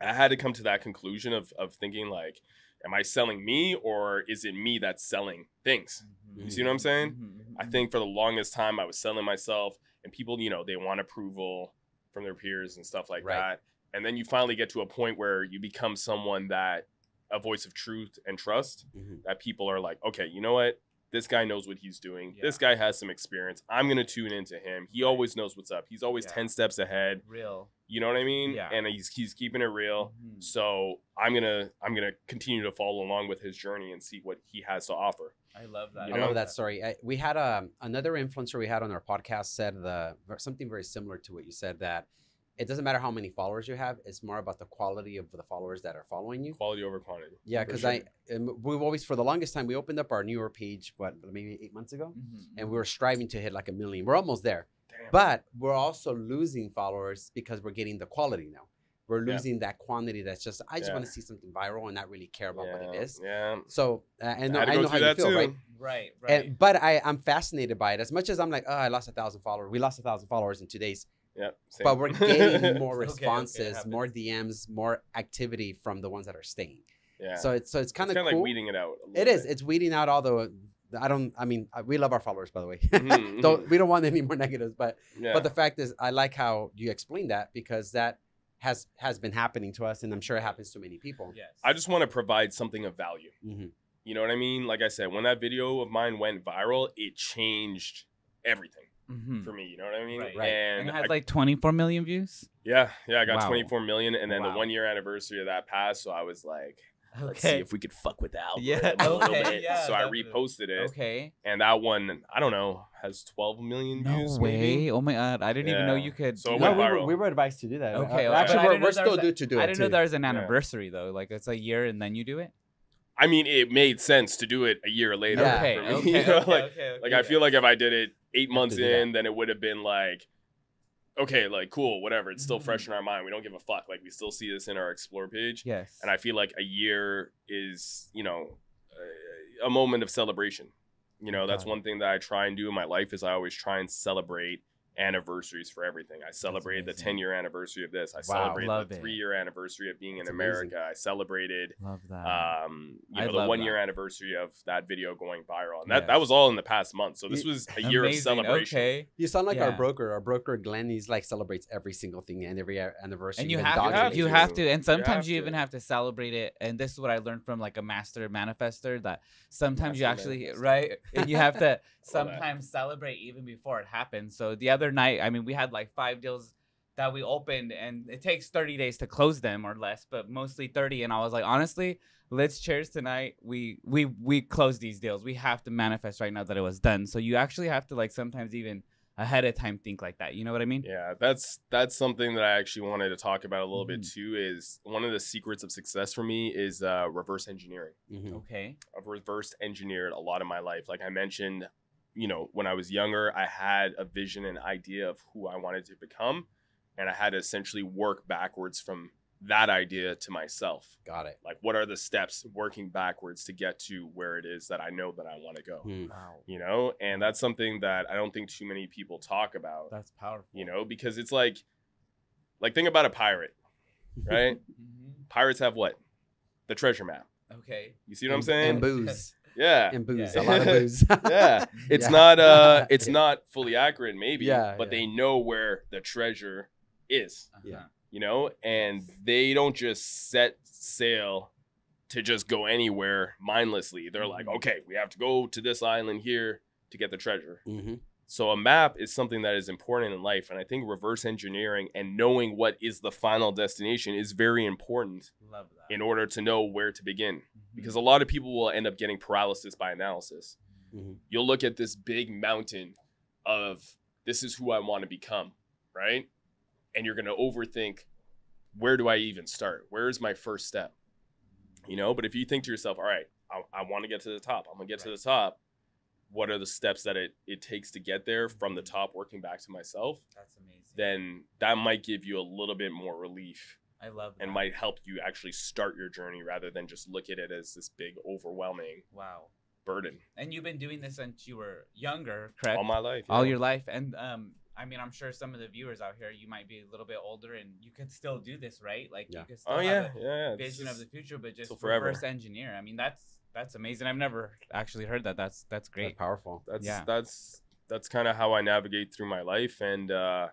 I had to come to that conclusion of thinking like, am I selling me or is it me that's selling things? You see what I'm saying? I think for the longest time I was selling myself, and people, they want approval from their peers and stuff like that. And then you finally get to a point where you become someone that a voice of truth and trust that people are like, okay, you know what? This guy knows what he's doing. Yeah. This guy has some experience. I'm going to tune into him. He always knows what's up. He's always 10 steps ahead. Real. You know what I mean? Yeah. And he's keeping it real. So I'm going to continue to follow along with his journey and see what he has to offer. I love that. I love that story. We had another influencer we had on our podcast said something very similar to what you said, that it doesn't matter how many followers you have. It's more about the quality of the followers that are following you. Quality over quantity. Yeah, because we've always, for the longest time, we opened up our newer page, maybe 8 months ago? And we were striving to hit like 1 million. We're almost there. Damn. But we're also losing followers because we're getting the quality now. We're losing that quantity that's just, I just want to see something viral and not really care about what it is. Yeah. So, and I know how you feel, right? Right. But I'm fascinated by it. As much as I'm like, oh, I lost 1,000 followers. We lost 1,000 followers in 2 days. Yeah, but we're getting more responses, more DMs, more activity from the ones that are staying. Yeah. So it's kind of cool. Like weeding it out. It is. It's weeding out all the. We love our followers, by the way. We don't want any more negatives, but the fact is, I like how you explain that, because that has been happening to us, and I'm sure it happens to many people. Yes. I just want to provide something of value. You know what I mean? Like I said, when that video of mine went viral, it changed everything. For me, you know what I mean? Right. And it had like 24 million views. Yeah, I got 24 million, and then the 1 year anniversary of that passed, so I was like, let's see if we could fuck with the Yeah, algorithm a little okay, bit. yeah, So I definitely. reposted it. Okay. And that one, I don't know, has 12 million No views. way. Maybe? Oh my god. I didn't even know Yeah. you could. So it No, went we viral. were advised to do that. Okay, but Actually, I didn't know we're there still was due to do it. I didn't know too. there was an Yeah. anniversary though. Like it's a year and then you do it. I mean, it made sense to do it a year later. Yeah. Okay. for me. Okay. You know, Okay. like, Okay. like I feel like if I did it 8 to months do that. in, then it would have been like, okay, like cool, whatever. It's still Mhm. fresh in our mind. We don't give a fuck. Like we still see this in our explore page. Yes. And I feel like a year is, a moment of celebration. That's Got it. one thing that I try and do in my life is I always try and celebrate anniversaries for everything. I celebrated the amazing. 10-year anniversary of this. I Wow. celebrated Love the it. 3-year anniversary of being That's in amazing. America. I celebrated Love that. the love 1-year that. anniversary of that video going viral. And that Yes. was all in the past month. So this You- was a year of Amazing. celebration. Okay. You sound like our Yeah. broker. Our broker Glenn, he's like celebrates every single thing and every anniversary. And you even have dog to. days. You have to. And sometimes have you even to. have to celebrate it. And this is what I learned from like a master manifester that sometimes you Master actually manifester. right. And you have to that. sometimes celebrate even before it happens. So the other night, I mean, we had like 5 deals that we opened and it takes 30 days to close them or less, but mostly 30. And I was like, honestly, let's cheers tonight. We close these deals. We have to manifest right now that it was done. So you actually have to like sometimes even ahead of time think like that. You know what I mean? Yeah, that's something that I actually wanted to talk about a little bit Mhm. too. Is one of the secrets of success for me is reverse engineering. Mhm. Okay. I've reverse engineered a lot of my life. Like I mentioned, when I was younger, I had a vision and idea of who I wanted to become, and I had to essentially work backwards from that idea to myself. Got it. Like, what are the steps working backwards to get to where it is that I know that I want to go? Hmm. Wow. And that's something that I don't think too many people talk about. That's powerful. Because it's like think about a pirate, right? Mhm. Pirates have what? The treasure map. Okay. You see what I'm saying? And booze. Yeah. And booze. Yeah. A lot of booze. Yeah. It's Yeah. not not fully accurate maybe, Yeah, but yeah. they know where the treasure is, Yeah. and they don't just set sail to just go anywhere mindlessly. They're like, Mhm. okay, we have to go to this island here to get the treasure. Mm-hmm. So a map is something that is important in life. And I think reverse engineering and knowing what is the final destination is very important Love that. in order to know where to begin. Mhm. Because a lot of people will end up getting paralysis by analysis. Mm-hmm. You'll look at this big mountain of this is who I want to become, right? And you're going to overthink, where do I even start? Where is my first step? But if you think to yourself, all right, I want to get to the top. I'm going to get to the top. What are the steps that it takes to get there from the top, working back to myself? That's amazing. Then that might give you a little bit more relief I love that. and might help you actually start your journey rather than just look at it as this big, overwhelming Wow. burden. And you've been doing this since you were younger, correct? All my life. All yeah. your life. And I mean, I'm sure some of the viewers out here, you might be a little bit older and you could still do this, right? Like Yeah. you could still Oh, have yeah. a It's vision of just- the future, but just till forever. reverse engineer. I mean, that's amazing. I've never actually heard that. That's That's great. powerful. Yeah. That's kind of how I navigate through my life, and I'd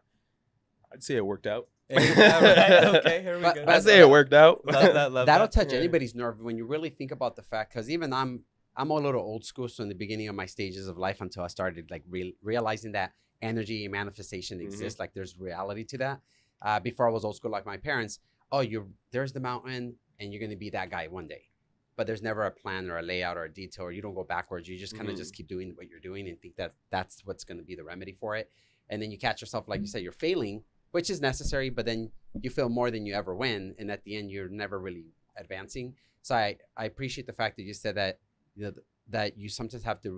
say it worked out. Yeah, right? Okay, here we But- go. I'd say it worked out. Love that. Love That'll that. touch Yeah. anybody's nerve when you really think about the fact. Because even I'm a little old school. So in the beginning of my stages of life, until I started like realizing that energy and manifestation Mhm. exists, like there's reality to that. Before I was old school, like my parents. Oh, there's the mountain, and you're gonna be that guy one day. But there's never a plan or a layout or a detail. Or you don't go backwards. You just kind of Mhm. just keep doing what you're doing and think that that's what's gonna be the remedy for it. And then you catch yourself, like you said, you're failing, which is necessary, but then you fail more than you ever win, and at the end you're never really advancing. So I appreciate the fact that you said that that you sometimes have to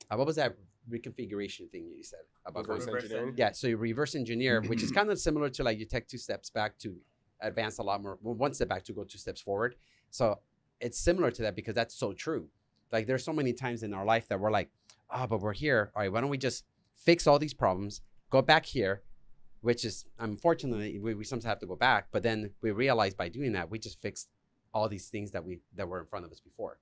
what was that reconfiguration thing you said about Reverse going? engineering? Yeah, so you reverse engineer, which is kind of similar to like you take 2 steps back to advance a lot more, well, 1 step back to go 2 steps forward. So it's similar to that because that's so true. Like there's so many times in our life that we're like, but we're here. All right, why don't we just fix all these problems, go back here, which is unfortunately we sometimes have to go back, but then we realize by doing that we just fixed all these things that were in front of us before,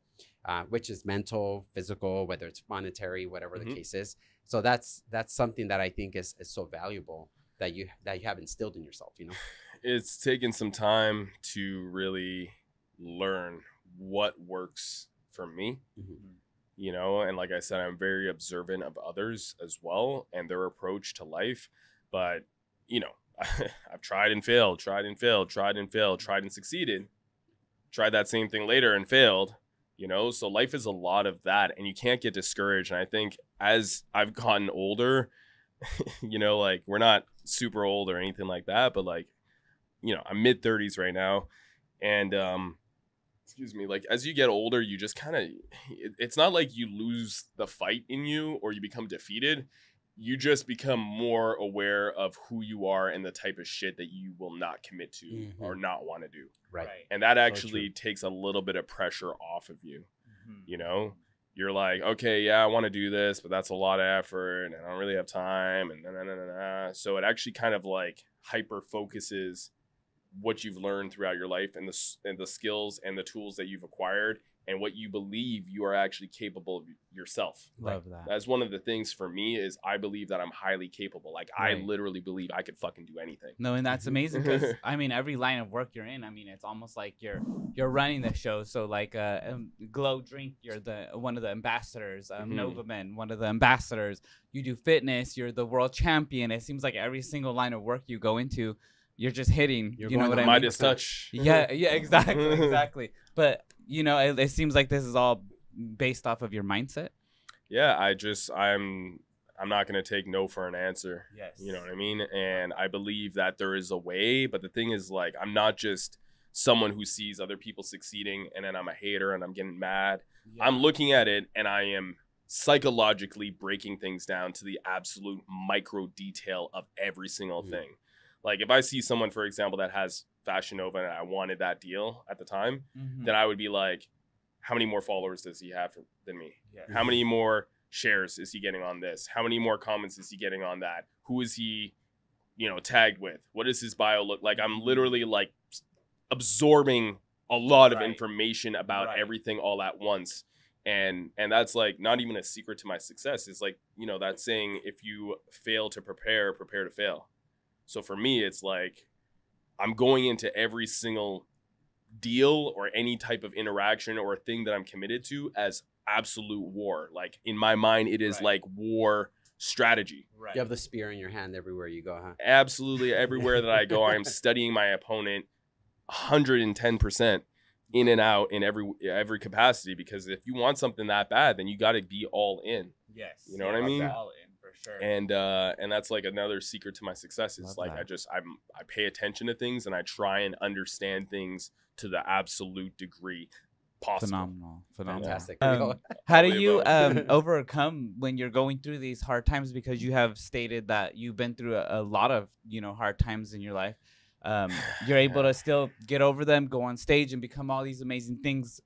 which is mental, physical, whether it's monetary, whatever the case is. So that's something that I think is so valuable that you have instilled in yourself. It's taken some time to really learn what works for me. And like I said, I'm very observant of others as well and their approach to life. But I've tried and failed, tried and succeeded, tried that same thing later and failed, you know? So life is a lot of that, and you can't get discouraged. And I think as I've gotten older, you know, like we're not super old or anything like that, but like, you know, I'm mid 30s right now. And, excuse me, like as you get older, you just kind of, it's not like you lose the fight in you or you become defeated. You just become more aware of who you are and the type of shit that you will not commit to or not want to do. Right. And that actually takes a little bit of pressure off of you. You know, you're like, okay, yeah, I want to do this, but that's a lot of effort and I don't really have time. And so it actually kind of like hyper focuses what you've learned throughout your life and the skills and the tools that you've acquired and what you believe you are actually capable of yourself. Love that. That's one of the things for me is I believe that I'm highly capable. Like I literally believe I could fucking do anything. No, and that's amazing because I mean every line of work you're in, I mean it's almost like you're running the show. So like Glow Drink, you're one of the ambassadors. Novaman, one of the ambassadors. You do fitness, you're the world champion. It seems like every single line of work you go into, you're just hitting. You know what I mean? Midas touch. Yeah, exactly. But you know, it seems like this is all based off of your mindset. Yeah, I'm not going to take no for an answer. Yes. You know what I mean? And I believe that there is a way, but the thing is like, I'm not just someone who sees other people succeeding and then I'm a hater and I'm getting mad. Yeah. I'm looking at it and I am psychologically breaking things down to the absolute micro detail of every single thing. Like if I see someone, for example, that has Fashion Nova and I wanted that deal at the time, then I would be like, how many more followers does he have than me? Yeah. How many more shares is he getting on this? How many more comments is he getting on that? Who is he, you know, tagged with? What does his bio look like? I'm literally like absorbing a lot of information about everything all at once. And that's like not even a secret to my success. It's like, you know, that saying, if you fail to prepare, prepare to fail. So for me, it's like I'm going into every single deal or any type of interaction or thing that I'm committed to as absolute war. Like in my mind, it is like war strategy. You have the spear in your hand everywhere you go, huh? Absolutely. Everywhere that I go, I'm studying my opponent 110% in and out in every capacity, because if you want something that bad, then you got to be all in. Yes. You know what I mean? All in. Sure. And that's like another secret to my success is like I pay attention to things and I try and understand things to the absolute degree possible. Phenomenal. Fantastic. How do you overcome when you're going through these hard times? Because you have stated that you've been through a lot of, you know, hard times in your life. You're able to still get over them, go on stage and become all these amazing things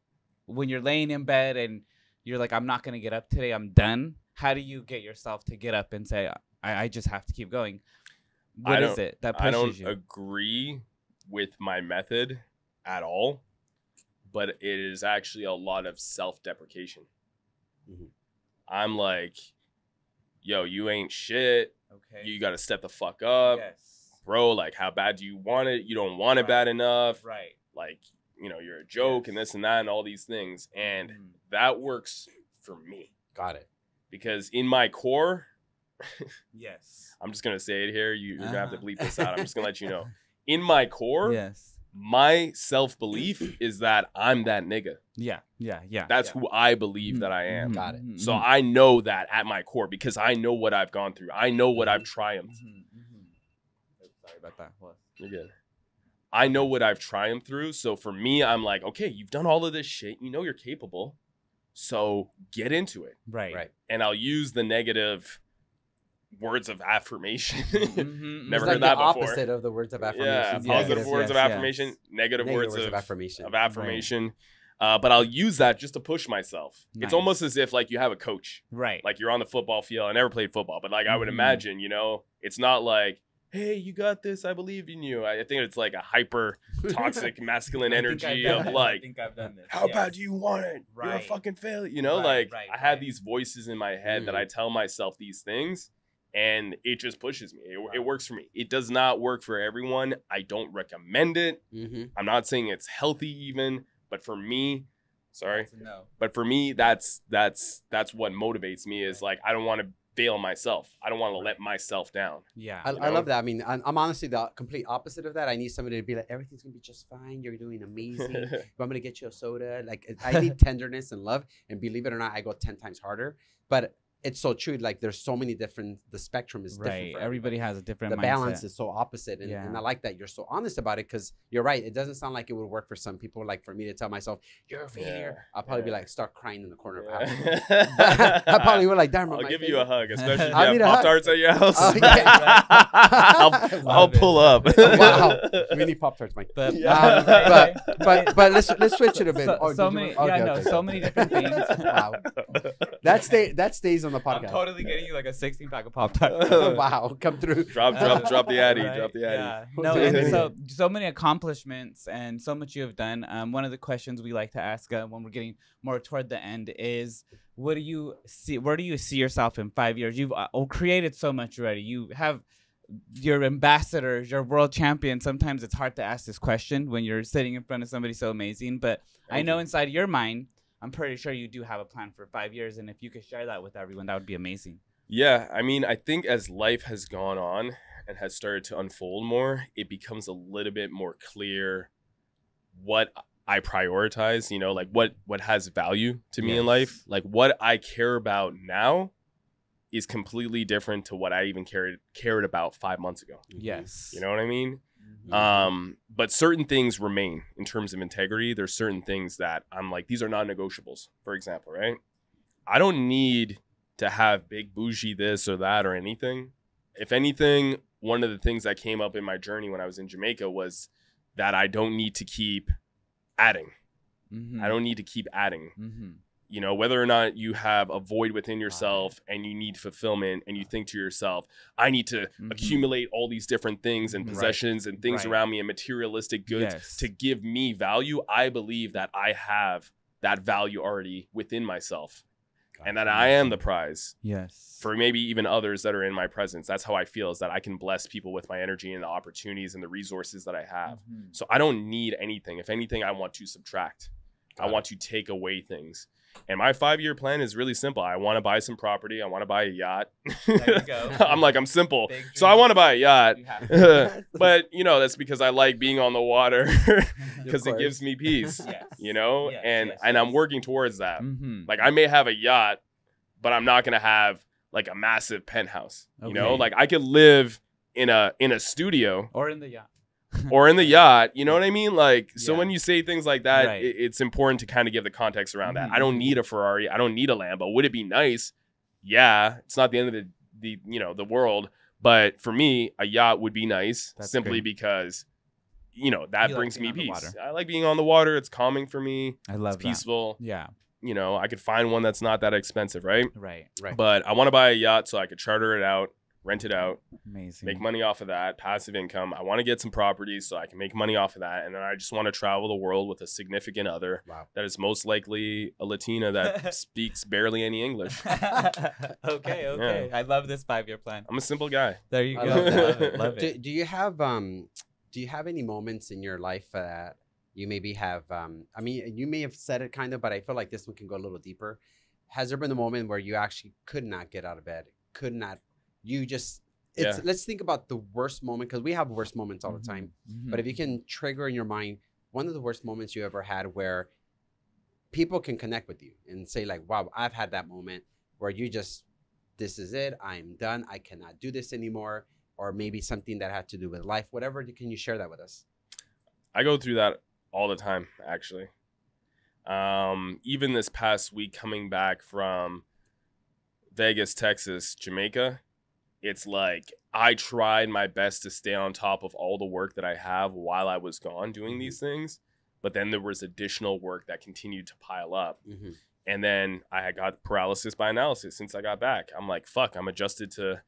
when you're laying in bed and you're like, I'm not going to get up today. I'm done. How do you get yourself to get up and say, I just have to keep going? What is it that pushes you? I don't agree with my method at all, but it is actually a lot of self-deprecation. I'm like, yo, you ain't shit. Okay. You got to step the fuck up. Yes. Bro, like, how bad do you want it? You don't want it bad enough. Right. Like, you know, you're a joke and this and that and all these things. And that works for me. Got it. Because in my core, yes, I'm just going to say it here. You're going to have to bleep this out. I'm just going to let you know. In my core, yes, my self-belief is that I'm that nigga. Yeah. That's who I believe that I am. Got it. So I know that at my core because I know what I've gone through. I know what I've triumphed. Sorry about that. What? You're good. I know what I've triumphed through. So for me, I'm like, okay, you've done all of this shit. You know you're capable. So get into it. Right. And I'll use the negative words of affirmation. Never heard that the before. Opposite of the words of affirmation. Yeah, positive words of affirmation, negative words of affirmation. Right. But I'll use that just to push myself. Nice. It's almost as if like you have a coach. Right. Like you're on the football field. I never played football, but like I would imagine, you know, it's not like, hey, you got this. I believe in you. I think it's like a hyper toxic masculine energy of like, how bad do you want it? Right. You're a fucking failure. You know, I have these voices in my head that I tell myself these things and it just pushes me. It works for me. It does not work for everyone. I don't recommend it. I'm not saying it's healthy even, but for me, but for me, that's what motivates me is like, I don't want to fail myself. I don't want to let myself down. Yeah. I love that. I mean, I'm honestly the complete opposite of that. I need somebody to be like, everything's gonna be just fine. You're doing amazing. But I'm gonna get you a soda. Like, I need tenderness and love. And believe it or not, I go 10 times harder. But it's so true. Like, there's so many different. The spectrum is different. Right. For Everybody has a different the mindset. balance is so opposite, and, Yeah. and I like that you're so honest about it, because you're right. It doesn't sound like it would work for some people. Like for me to tell myself you're a failure, I'll probably be like start crying in the corner of the house. I probably would like, damn. I'll give you a hug, especially if you I have need a hug. Pop-Tarts at your house. Oh, yeah. I'll pull up. Wow, we need Pop-Tarts, Mike. But But let's switch it a bit. so many, so many different things. Wow, that stays on the podcast. I'm totally getting you like a 16-pack of Pop-Tarts. Wow, come through. Drop the addy. Right, Drop the addy. yeah. No, and so many accomplishments and so much you have done. One of the questions we like to ask when we're getting more toward the end is, what do you see? Where do you see yourself in 5 years? You've created so much already. You have your ambassadors, your world champion. Sometimes it's hard to ask this question when you're sitting in front of somebody so amazing. But I know inside your mind, I'm pretty sure you do have a plan for 5 years. And if you could share that with everyone, that would be amazing. Yeah, I mean, I think as life has gone on and has started to unfold more, it becomes a little bit more clear what I prioritize, you know, like what has value to me in life. Like what I care about now is completely different to what I even cared about 5 months ago. Yes. You know what I mean? But certain things remain in terms of integrity. There's certain things that I'm like, these are non-negotiables, for example, right? I don't need to have big bougie this or that or anything. If anything, one of the things that came up in my journey when I was in Jamaica was that I don't need to keep adding. I don't need to keep adding. You know, whether or not you have a void within yourself and you need fulfillment and you think to yourself, I need to accumulate all these different things and possessions and things around me and materialistic goods to give me value. I believe that I have that value already within myself. And that I am the prize. Yes. For maybe even others that are in my presence. That's how I feel, is that I can bless people with my energy and the opportunities and the resources that I have. So I don't need anything. If anything, I want to subtract. I want to take away things. And my 5-year plan is really simple. I want to buy some property. I want to buy a yacht. There you go. I'm simple. So I want to buy a yacht. But, you know, that's because I like being on the water because it gives me peace, you know, and I'm working towards that. Like I may have a yacht, but I'm not going to have like a massive penthouse, you know, like I could live in a studio or in the yacht. Or in the yacht, you know what I mean? Like, so when you say things like that, it's important to kind of give the context around that. I don't need a Ferrari. I don't need a Lambo. Would it be nice? Yeah, it's not the end of the world. But for me, a yacht would be nice simply because, you know, that brings me peace. I like being on the water. It's calming for me. I love it's peaceful. Yeah. You know, I could find one that's not that expensive, right? Right. But I want to buy a yacht so I could charter it out, rent it out, amazing, make money off of that, passive income. I want to get some properties so I can make money off of that. And then I just want to travel the world with a significant other that is most likely a Latina that speaks barely any English. Okay. Yeah. I love this 5-year plan. I'm a simple guy. There you go. Love it. Do you have any moments in your life that you maybe have, I mean, you may have said it kind of, but I feel like this one can go a little deeper. Has there been a moment where you actually could not get out of bed, let's think about the worst moment, because we have worst moments all the time. But if you can trigger in your mind one of the worst moments you ever had where people can connect with you and say like, wow, I've had that moment where this is it. I'm done. I cannot do this anymore. Or maybe something that had to do with life, whatever. Can you share that with us? I go through that all the time, actually. Even this past week coming back from Vegas, Texas, Jamaica, it's like I tried my best to stay on top of all the work that I have while I was gone doing these things. But then there was additional work that continued to pile up. And then I had got paralysis by analysis since I got back. I'm like, fuck, I'm adjusted to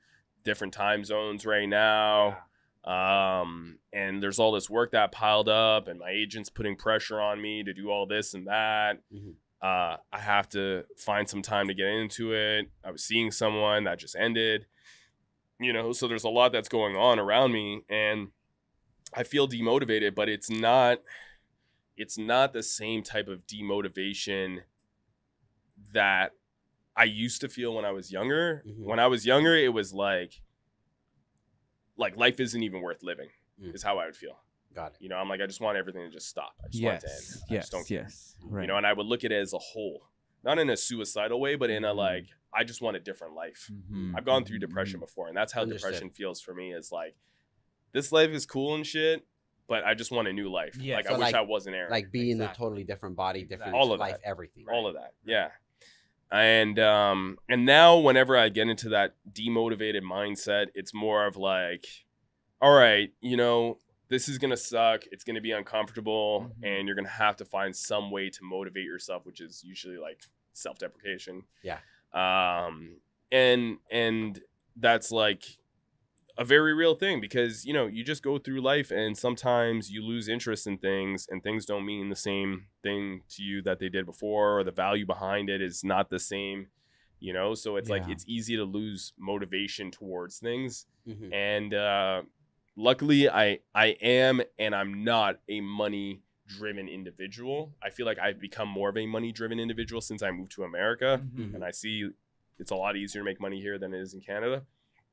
different time zones right now. And there's all this work that piled up and my agent's putting pressure on me to do all this and that. I have to find some time to get into it. I was seeing someone that just ended. You know, so there's a lot that's going on around me and I feel demotivated, but it's not the same type of demotivation that I used to feel when I was younger. Mhm. When I was younger, it was like life isn't even worth living is how I would feel. Got it. You know, I'm like, I just want everything to just stop. I just want it to end. I just don't care. Right. You know, and I would look at it as a whole, not in a suicidal way, but in a like, I just want a different life. I've gone through depression before, and that's how Understood. depression feels for me. Is like, this life is cool and shit, but I just want a new life. Yeah. Like So I wish like- I wasn't Aaron. Like being in a Exactly. totally different body, different All of life, that. everything. All of that, yeah. And now whenever I get into that demotivated mindset, it's more of like, all right, you know, this is gonna suck. It's gonna be uncomfortable, and you're gonna have to find some way to motivate yourself, which is usually like self-deprecation. Yeah. And that's like a very real thing, because you know, you just go through life and sometimes you lose interest in things, and things don't mean the same thing to you that they did before, or the value behind it is not the same, you know. So it's like, Yeah. it's easy to lose motivation towards things. Mhm. And luckily I am, and I'm not a money driven individual. I feel like I've become more of a money driven individual since I moved to America, Mhm. and I see it's a lot easier to make money here than it is in Canada.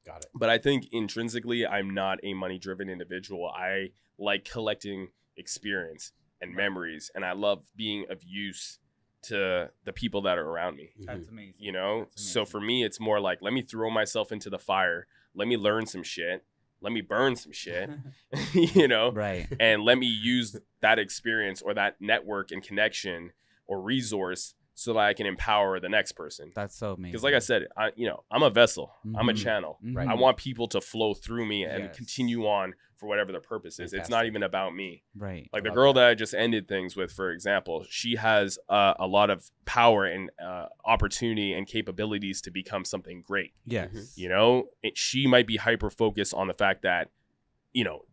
Got it. But I think intrinsically, I'm not a money-driven individual. I like collecting experience and memories, and I love being of use to the people that are around me. That's amazing. You know, That's so amazing. for me, it's more like, let me throw myself into the fire. Let me learn some shit. Let me burn some shit. You know, Right. and let me use that experience or that network and connection or resource so that I can empower the next person. That's so amazing. Because like I said, I'm a vessel. I'm a Mhm. channel. Mhm. I want people to flow through me and Yes. continue on for whatever the purpose is. It's not Fantastic. even about me. Right. Like the love girl that. that I just ended things with, for example, she has a lot of power and opportunity and capabilities to become something great. Yes. You know, she might be hyper focused on the fact that, you know,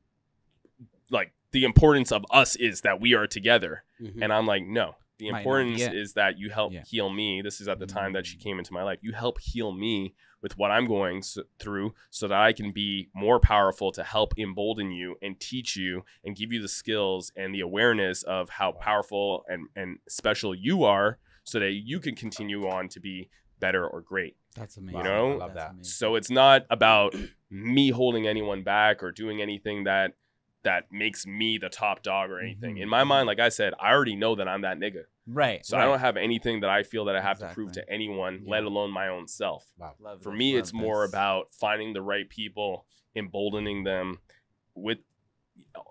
like the importance of us is that we are together. Mhm. And I'm like, no, the Might not be importance it. is that you help Yeah. heal me. This is at the time that she came into my life. You help heal me with what I'm going through so that I can be more powerful to help embolden you and teach you and give you the skills and the awareness of how powerful and special you are so that you can continue on to be better or great. That's amazing. know? I love That's that. amazing. So it's not about me holding anyone back or doing anything that makes me the top dog or anything. Mhm. In my mind, like I said, I already know that I'm that nigga. Right. So right. I don't have anything that I feel that I have to prove Exactly. to anyone, Yeah. let alone my own self. Wow. Love For this, me, love it's more this. about finding the right people, emboldening them with,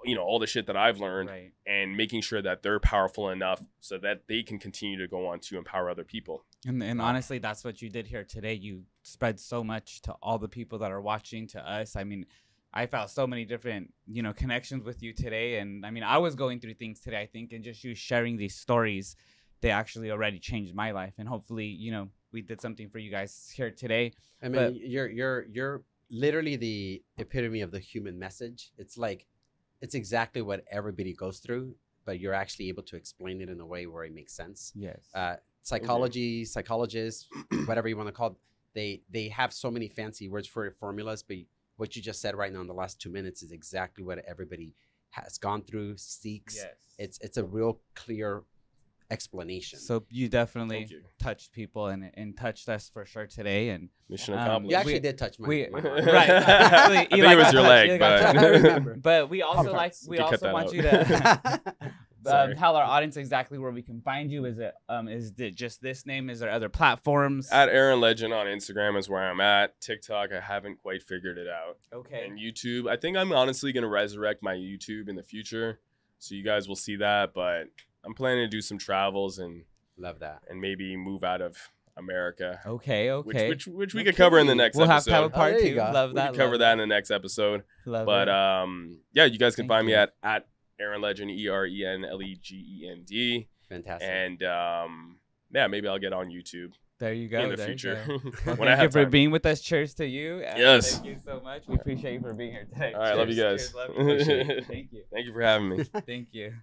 you know, all the shit that I've learned, Right. and making sure that they're powerful enough so that they can continue to go on to empower other people. And honestly, that's what you did here today. You spread so much to all the people that are watching, to us. I mean, I felt so many different, you know, connections with you today. And I mean, I was going through things today, I think, and just you sharing these stories, they actually already changed my life. And hopefully, you know, we did something for you guys here today. I mean, But- you're literally the epitome of the human message. It's like, it's exactly what everybody goes through, but you're actually able to explain it in a way where it makes sense. Yes. Psychologists, whatever you want to call it, they have so many fancy words for it, formulas, but what you just said right now in the last 2 minutes is exactly what everybody has gone through, seeks. yes. It's a real clear explanation. So you definitely Thank you. touched people and touched us for sure today. And Mission Um, accomplished. you actually we- did touch my, we- my heart. Right. I think Eli it was got your touched, leg, Eli got touched. I remember. but we also like You we can cut also that want out. you to Sorry. tell our audience exactly where we can find you. Is it just this name? Is there other platforms? At Eren Legend on Instagram is where I'm at. TikTok, I haven't quite figured it out. Okay. And YouTube, I think I'm honestly going to resurrect my YouTube in the future. So you guys will see that. But I'm planning to do some travels and Love that. maybe move out of America. Okay. Which we No could cover in the kidding. next We'll have to have a episode. part there you two. go. Love We that. could cover love that in the next episode. Love But it. yeah, you guys can Thank find me you. at Eren Legend, ErenLegend. Fantastic. And yeah, maybe I'll get on YouTube There you go. in the there you future go. Well, when I thank you have for time. being with us. Cheers to you. And Yes. Thank you so much. We appreciate you for being here today. All right, love you Cheers, guys. cheers, love you. Appreciate it. Thank you. Thank you for having me. Thank you.